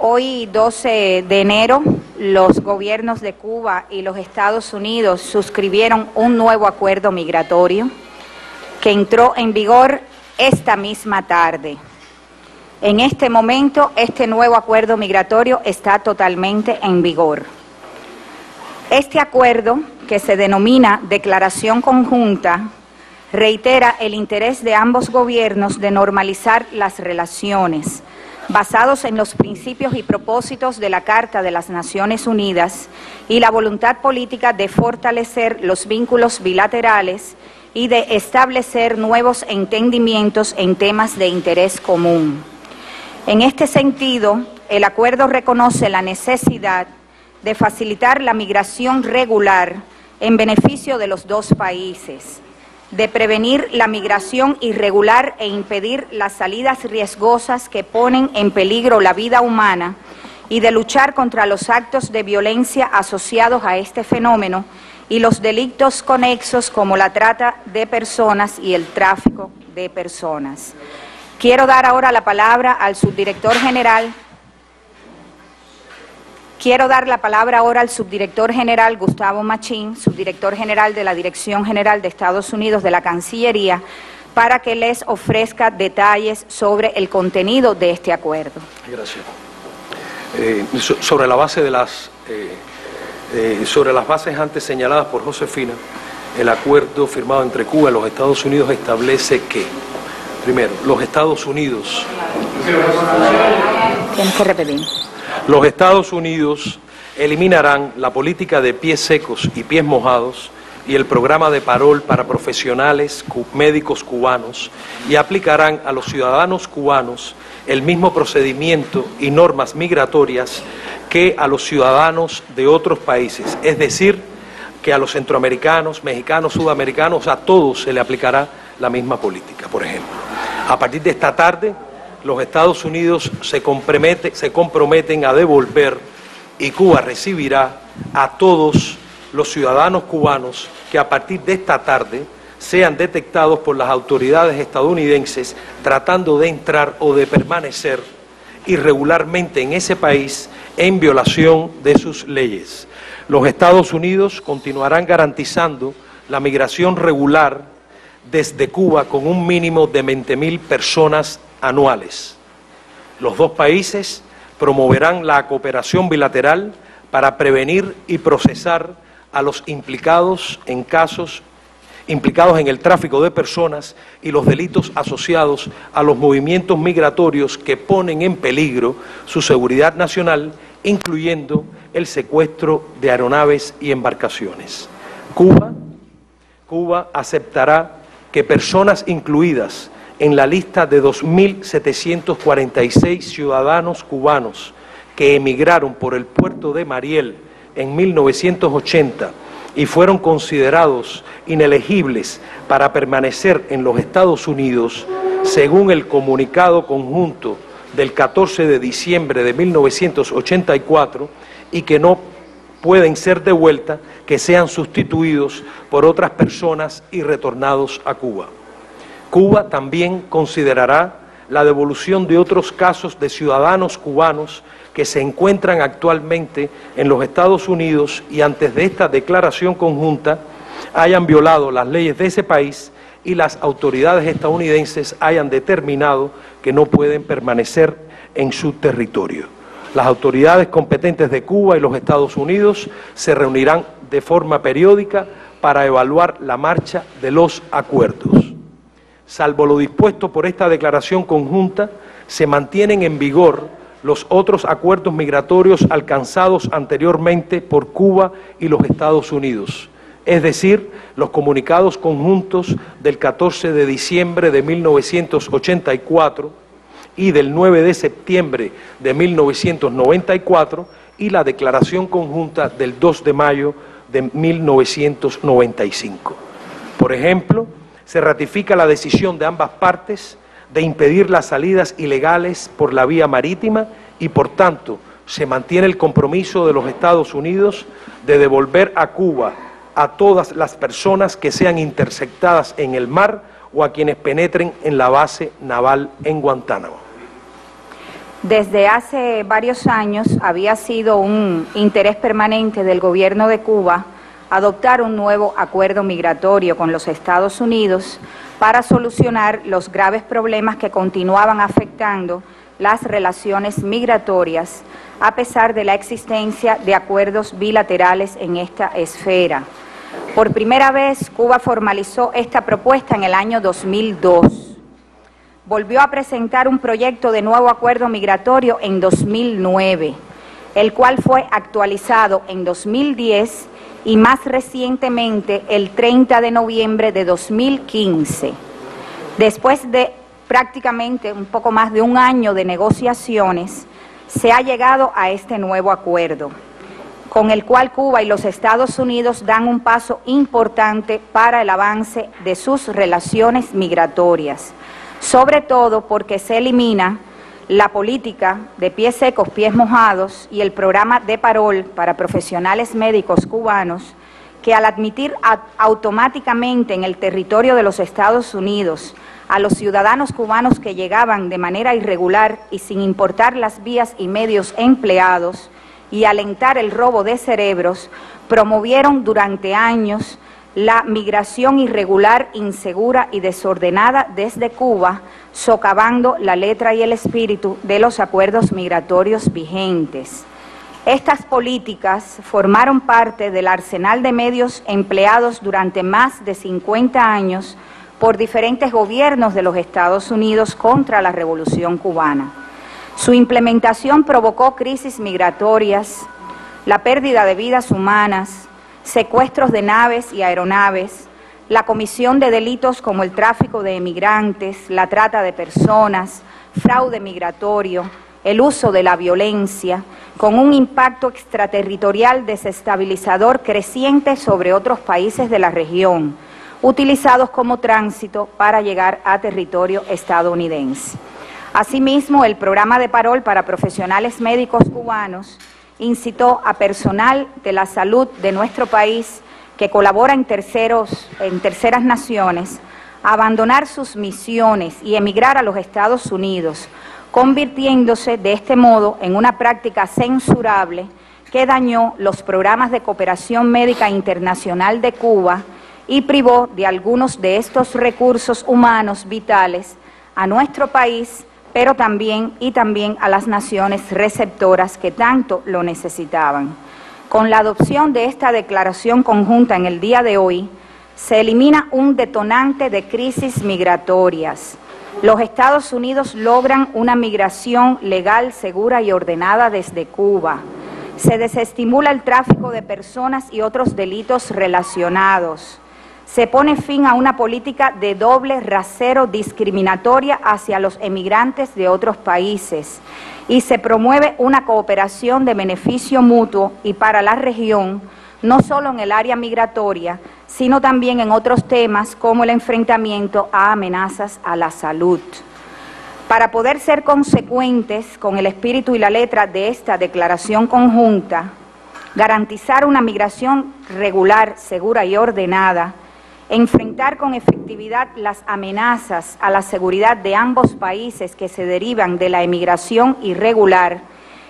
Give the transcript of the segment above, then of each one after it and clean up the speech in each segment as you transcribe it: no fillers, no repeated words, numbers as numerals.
Hoy, 12 de enero, los gobiernos de Cuba y los Estados Unidos suscribieron un nuevo acuerdo migratorio que entró en vigor esta misma tarde. En este momento, este nuevo acuerdo migratorio está totalmente en vigor. Este acuerdo, que se denomina Declaración Conjunta, reitera el interés de ambos gobiernos de normalizar las relaciones, basados en los principios y propósitos de la Carta de las Naciones Unidas y la voluntad política de fortalecer los vínculos bilaterales y de establecer nuevos entendimientos en temas de interés común. En este sentido, el acuerdo reconoce la necesidad de facilitar la migración regular en beneficio de los dos países, de prevenir la migración irregular e impedir las salidas riesgosas que ponen en peligro la vida humana y de luchar contra los actos de violencia asociados a este fenómeno y los delitos conexos como la trata de personas y el tráfico de personas. Quiero dar ahora la palabra al subdirector general. Gustavo Machín, subdirector general de la Dirección General de Estados Unidos de la Cancillería, para que les ofrezca detalles sobre el contenido de este acuerdo. Gracias. Sobre las bases antes señaladas por Josefina, el acuerdo firmado entre Cuba y los Estados Unidos establece que, primero, los Estados Unidos... Tienes que repetir. Los Estados Unidos eliminarán la política de pies secos y pies mojados y el programa de parol para profesionales médicos cubanos y aplicarán a los ciudadanos cubanos el mismo procedimiento y normas migratorias que a los ciudadanos de otros países, es decir, que a los centroamericanos, mexicanos, sudamericanos, a todos se le aplicará la misma política. Por ejemplo, a partir de esta tarde, los Estados Unidos se comprometen a devolver y Cuba recibirá a todos los ciudadanos cubanos que a partir de esta tarde sean detectados por las autoridades estadounidenses tratando de entrar o de permanecer irregularmente en ese país en violación de sus leyes. Los Estados Unidos continuarán garantizando la migración regular desde Cuba con un mínimo de 20.000 personas anuales. Los dos países promoverán la cooperación bilateral para prevenir y procesar a los implicados en el tráfico de personas y los delitos asociados a los movimientos migratorios que ponen en peligro su seguridad nacional, incluyendo el secuestro de aeronaves y embarcaciones. Cuba aceptará que personas incluidas en la lista de 2.746 ciudadanos cubanos que emigraron por el puerto de Mariel en 1980 y fueron considerados inelegibles para permanecer en los Estados Unidos, según el comunicado conjunto del 14 de diciembre de 1984, y que no pueden ser devueltas, que sean sustituidos por otras personas y retornados a Cuba. Cuba también considerará la devolución de otros casos de ciudadanos cubanos que se encuentran actualmente en los Estados Unidos y antes de esta declaración conjunta hayan violado las leyes de ese país y las autoridades estadounidenses hayan determinado que no pueden permanecer en su territorio. Las autoridades competentes de Cuba y los Estados Unidos se reunirán de forma periódica para evaluar la marcha de los acuerdos. Salvo lo dispuesto por esta declaración conjunta, se mantienen en vigor los otros acuerdos migratorios alcanzados anteriormente por Cuba y los Estados Unidos, es decir, los comunicados conjuntos del 14 de diciembre de 1984 y del 9 de septiembre de 1994 y la declaración conjunta del 2 de mayo de 1995. Por ejemplo, se ratifica la decisión de ambas partes de impedir las salidas ilegales por la vía marítima y, por tanto, se mantiene el compromiso de los Estados Unidos de devolver a Cuba a todas las personas que sean interceptadas en el mar o a quienes penetren en la base naval en Guantánamo. Desde hace varios años había sido un interés permanente del gobierno de Cuba adoptar un nuevo acuerdo migratorio con los Estados Unidos para solucionar los graves problemas que continuaban afectando las relaciones migratorias, a pesar de la existencia de acuerdos bilaterales en esta esfera. Por primera vez, Cuba formalizó esta propuesta en el año 2002. Volvió a presentar un proyecto de nuevo acuerdo migratorio en 2009, el cual fue actualizado en 2010 y más recientemente el 30 de noviembre de 2015. Después de prácticamente un poco más de un año de negociaciones, se ha llegado a este nuevo acuerdo, con el cual Cuba y los Estados Unidos dan un paso importante para el avance de sus relaciones migratorias, sobre todo porque se elimina la política de pies secos, pies mojados y el programa de parol para profesionales médicos cubanos que al admitir automáticamente en el territorio de los Estados Unidos a los ciudadanos cubanos que llegaban de manera irregular y sin importar las vías y medios empleados y alentar el robo de cerebros, promovieron durante años la migración irregular, insegura y desordenada desde Cuba, socavando la letra y el espíritu de los acuerdos migratorios vigentes. Estas políticas formaron parte del arsenal de medios empleados durante más de 50 años por diferentes gobiernos de los Estados Unidos contra la Revolución cubana. Su implementación provocó crisis migratorias, la pérdida de vidas humanas, secuestros de naves y aeronaves, la comisión de delitos como el tráfico de emigrantes, la trata de personas, fraude migratorio, el uso de la violencia, con un impacto extraterritorial desestabilizador creciente sobre otros países de la región, utilizados como tránsito para llegar a territorio estadounidense. Asimismo, el programa de parol para profesionales médicos cubanos incitó a personal de la salud de nuestro país que colabora en terceras naciones a abandonar sus misiones y emigrar a los Estados Unidos, convirtiéndose de este modo en una práctica censurable que dañó los programas de cooperación médica internacional de Cuba y privó de algunos de estos recursos humanos vitales a nuestro país, pero también a las naciones receptoras que tanto lo necesitaban. Con la adopción de esta declaración conjunta en el día de hoy, se elimina un detonante de crisis migratorias. Los Estados Unidos logran una migración legal, segura y ordenada desde Cuba. Se desestimula el tráfico de personas y otros delitos relacionados. Se pone fin a una política de doble rasero discriminatoria hacia los emigrantes de otros países y se promueve una cooperación de beneficio mutuo y para la región, no solo en el área migratoria, sino también en otros temas como el enfrentamiento a amenazas a la salud. Para poder ser consecuentes con el espíritu y la letra de esta declaración conjunta, garantizar una migración regular, segura y ordenada, enfrentar con efectividad las amenazas a la seguridad de ambos países que se derivan de la emigración irregular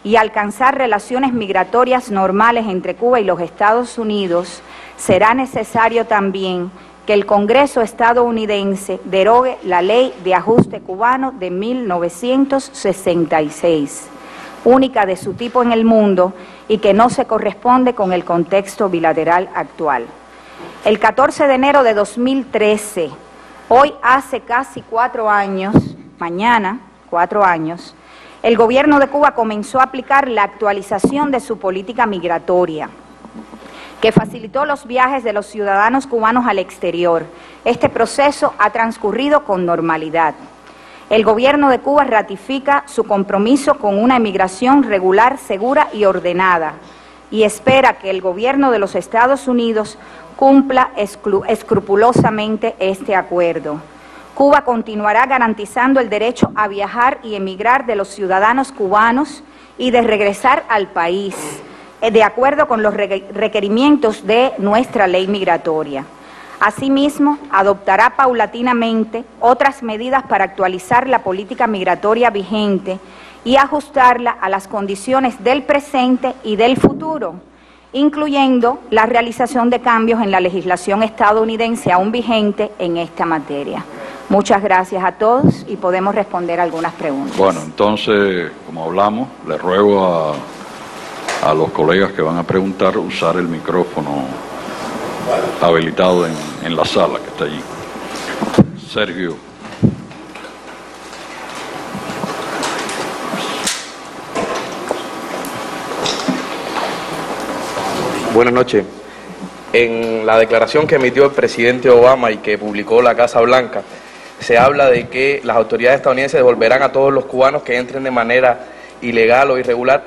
y alcanzar relaciones migratorias normales entre Cuba y los Estados Unidos, será necesario también que el Congreso estadounidense derogue la Ley de Ajuste Cubano de 1966, única de su tipo en el mundo y que no se corresponde con el contexto bilateral actual. El 14 de enero de 2013, hoy hace casi 4 años, mañana 4 años, el gobierno de Cuba comenzó a aplicar la actualización de su política migratoria, que facilitó los viajes de los ciudadanos cubanos al exterior. Este proceso ha transcurrido con normalidad. El gobierno de Cuba ratifica su compromiso con una emigración regular, segura y ordenada, y espera que el gobierno de los Estados Unidos cumpla escrupulosamente este acuerdo. Cuba continuará garantizando el derecho a viajar y emigrar de los ciudadanos cubanos y de regresar al país, de acuerdo con los requerimientos de nuestra ley migratoria. Asimismo, adoptará paulatinamente otras medidas para actualizar la política migratoria vigente y ajustarla a las condiciones del presente y del futuro, incluyendo la realización de cambios en la legislación estadounidense aún vigente en esta materia. Muchas gracias a todos y podemos responder algunas preguntas. Bueno, entonces, como hablamos, le ruego a los colegas que van a preguntar usar el micrófono habilitado en la sala que está allí. Sergio. Buenas noches. En la declaración que emitió el presidente Obama y que publicó la Casa Blanca, se habla de que las autoridades estadounidenses devolverán a todos los cubanos que entren de manera ilegal o irregular,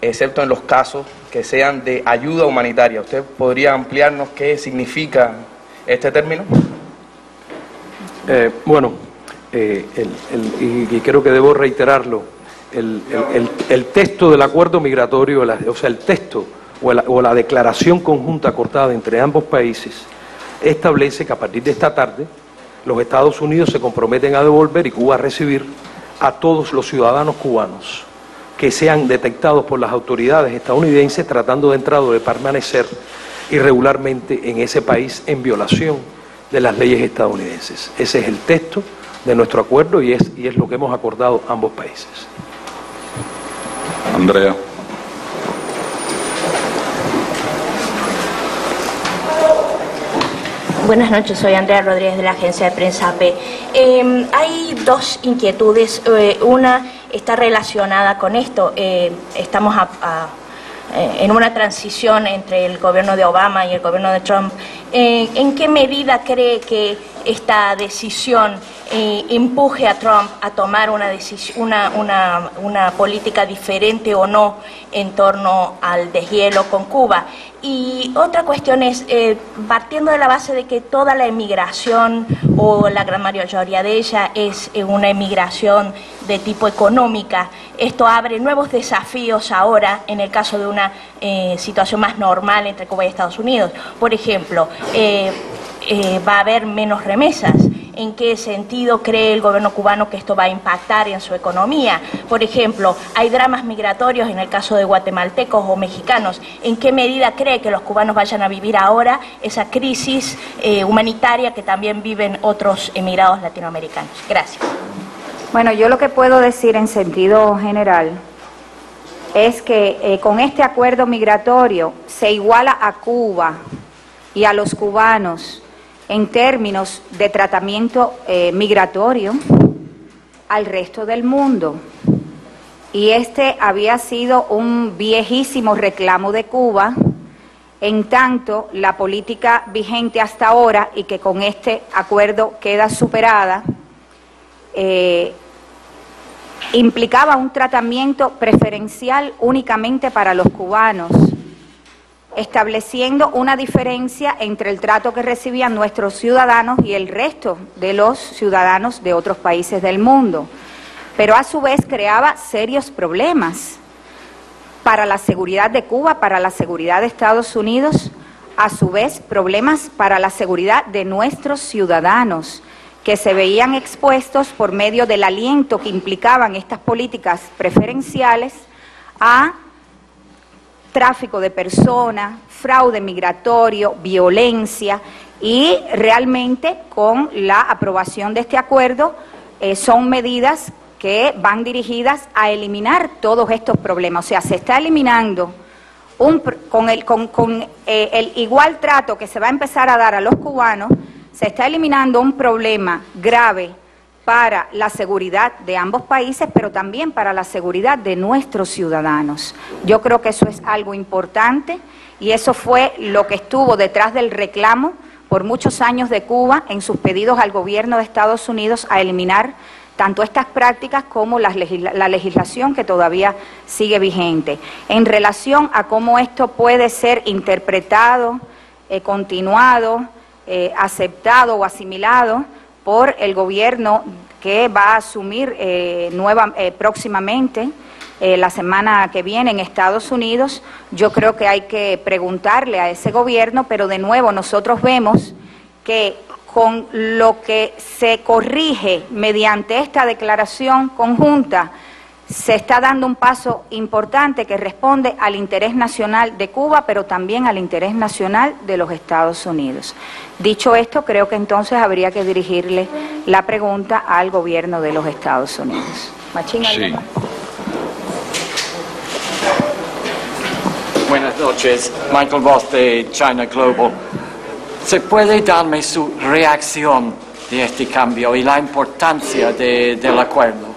excepto en los casos que sean de ayuda humanitaria. ¿Usted podría ampliarnos qué significa este término? Y creo que debo reiterarlo, el texto del acuerdo migratorio, o sea, el texto o la declaración conjunta acordada entre ambos países, establece que a partir de esta tarde los Estados Unidos se comprometen a devolver y Cuba a recibir a todos los ciudadanos cubanos que sean detectados por las autoridades estadounidenses tratando de entrar o de permanecer irregularmente en ese país en violación de las leyes estadounidenses. Ese es el texto de nuestro acuerdo y es lo que hemos acordado ambos países. Andrea. Buenas noches, soy Andrea Rodríguez de la agencia de prensa AP. Hay dos inquietudes, una está relacionada con esto. Estamos en una transición entre el gobierno de Obama y el gobierno de Trump. ¿En qué medida cree que esta decisión empuje a Trump a tomar una política diferente o no en torno al deshielo con Cuba? Y otra cuestión es, partiendo de la base de que toda la emigración o la gran mayoría de ella es una emigración de tipo económica, esto abre nuevos desafíos ahora en el caso de una situación más normal entre Cuba y Estados Unidos. Por ejemplo, va a haber menos remesas. ¿En qué sentido cree el gobierno cubano que esto va a impactar en su economía? Por ejemplo, hay dramas migratorios en el caso de guatemaltecos o mexicanos. ¿En qué medida cree que los cubanos vayan a vivir ahora esa crisis humanitaria que también viven otros emigrados latinoamericanos? Gracias. Bueno, yo lo que puedo decir en sentido general es que con este acuerdo migratorio se iguala a Cuba y a los cubanos en términos de tratamiento migratorio al resto del mundo. Y este había sido un viejísimo reclamo de Cuba, en tanto la política vigente hasta ahora y que con este acuerdo queda superada, implicaba un tratamiento preferencial únicamente para los cubanos, estableciendo una diferencia entre el trato que recibían nuestros ciudadanos y el resto de los ciudadanos de otros países del mundo. Pero a su vez creaba serios problemas para la seguridad de Cuba, para la seguridad de Estados Unidos, a su vez problemas para la seguridad de nuestros ciudadanos, que se veían expuestos por medio del aliento que implicaban estas políticas preferenciales a tráfico de personas, fraude migratorio, violencia, y realmente con la aprobación de este acuerdo son medidas que van dirigidas a eliminar todos estos problemas. O sea, se está eliminando con el igual trato que se va a empezar a dar a los cubanos, se está eliminando un problema grave para la seguridad de ambos países, pero también para la seguridad de nuestros ciudadanos. Yo creo que eso es algo importante y eso fue lo que estuvo detrás del reclamo por muchos años de Cuba en sus pedidos al gobierno de Estados Unidos a eliminar tanto estas prácticas como la legislación que todavía sigue vigente. En relación a cómo esto puede ser interpretado, continuado, aceptado o asimilado por el gobierno que va a asumir próximamente, la semana que viene en Estados Unidos, yo creo que hay que preguntarle a ese gobierno, pero de nuevo nosotros vemos que con lo que se corrige mediante esta declaración conjunta, se está dando un paso importante que responde al interés nacional de Cuba, pero también al interés nacional de los Estados Unidos. Dicho esto, creo que entonces habría que dirigirle la pregunta al gobierno de los Estados Unidos. Machín, Sí. Buenas noches, Michael Voss de China Global. ¿Se puede darme su reacción de este cambio y la importancia del acuerdo?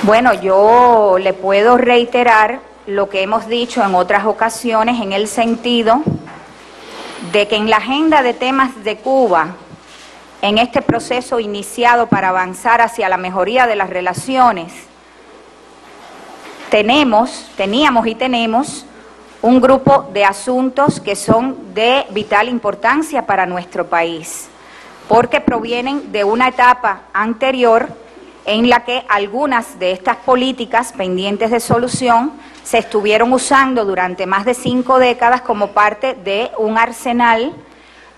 Bueno, yo le puedo reiterar lo que hemos dicho en otras ocasiones en el sentido de que en la agenda de temas de Cuba, en este proceso iniciado para avanzar hacia la mejoría de las relaciones, teníamos y tenemos un grupo de asuntos que son de vital importancia para nuestro país, porque provienen de una etapa anterior en la que algunas de estas políticas pendientes de solución se estuvieron usando durante más de 5 décadas como parte de un arsenal,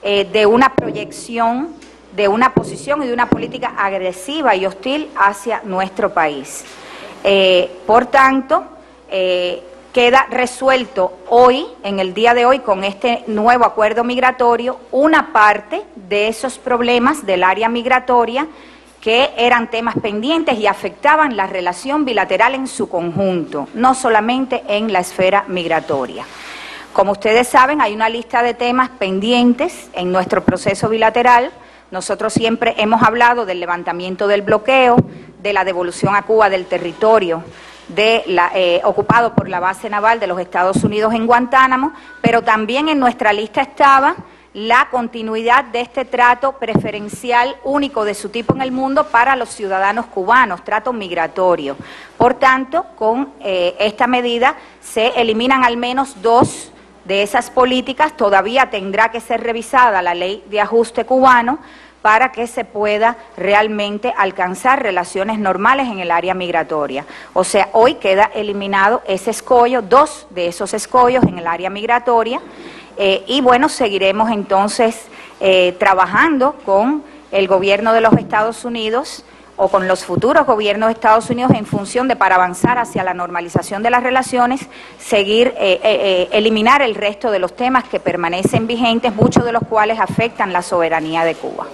de una proyección, de una posición y de una política agresiva y hostil hacia nuestro país. Por tanto, queda resuelto hoy, en el día de hoy, con este nuevo acuerdo migratorio, una parte de esos problemas del área migratoria que eran temas pendientes y afectaban la relación bilateral en su conjunto, no solamente en la esfera migratoria. Como ustedes saben, hay una lista de temas pendientes en nuestro proceso bilateral. Nosotros siempre hemos hablado del levantamiento del bloqueo, de la devolución a Cuba del territorio ocupado por la base naval de los Estados Unidos en Guantánamo, pero también en nuestra lista estaba la continuidad de este trato preferencial único de su tipo en el mundo para los ciudadanos cubanos, trato migratorio. Por tanto, con esta medida se eliminan al menos 2 de esas políticas. Todavía tendrá que ser revisada la ley de ajuste cubano para que se pueda realmente alcanzar relaciones normales en el área migratoria. O sea, hoy queda eliminado ese escollo, 2 de esos escollos en el área migratoria, y bueno, seguiremos entonces trabajando con el gobierno de los Estados Unidos o con los futuros gobiernos de Estados Unidos en función de, para avanzar hacia la normalización de las relaciones, seguir, eliminar el resto de los temas que permanecen vigentes, muchos de los cuales afectan la soberanía de Cuba.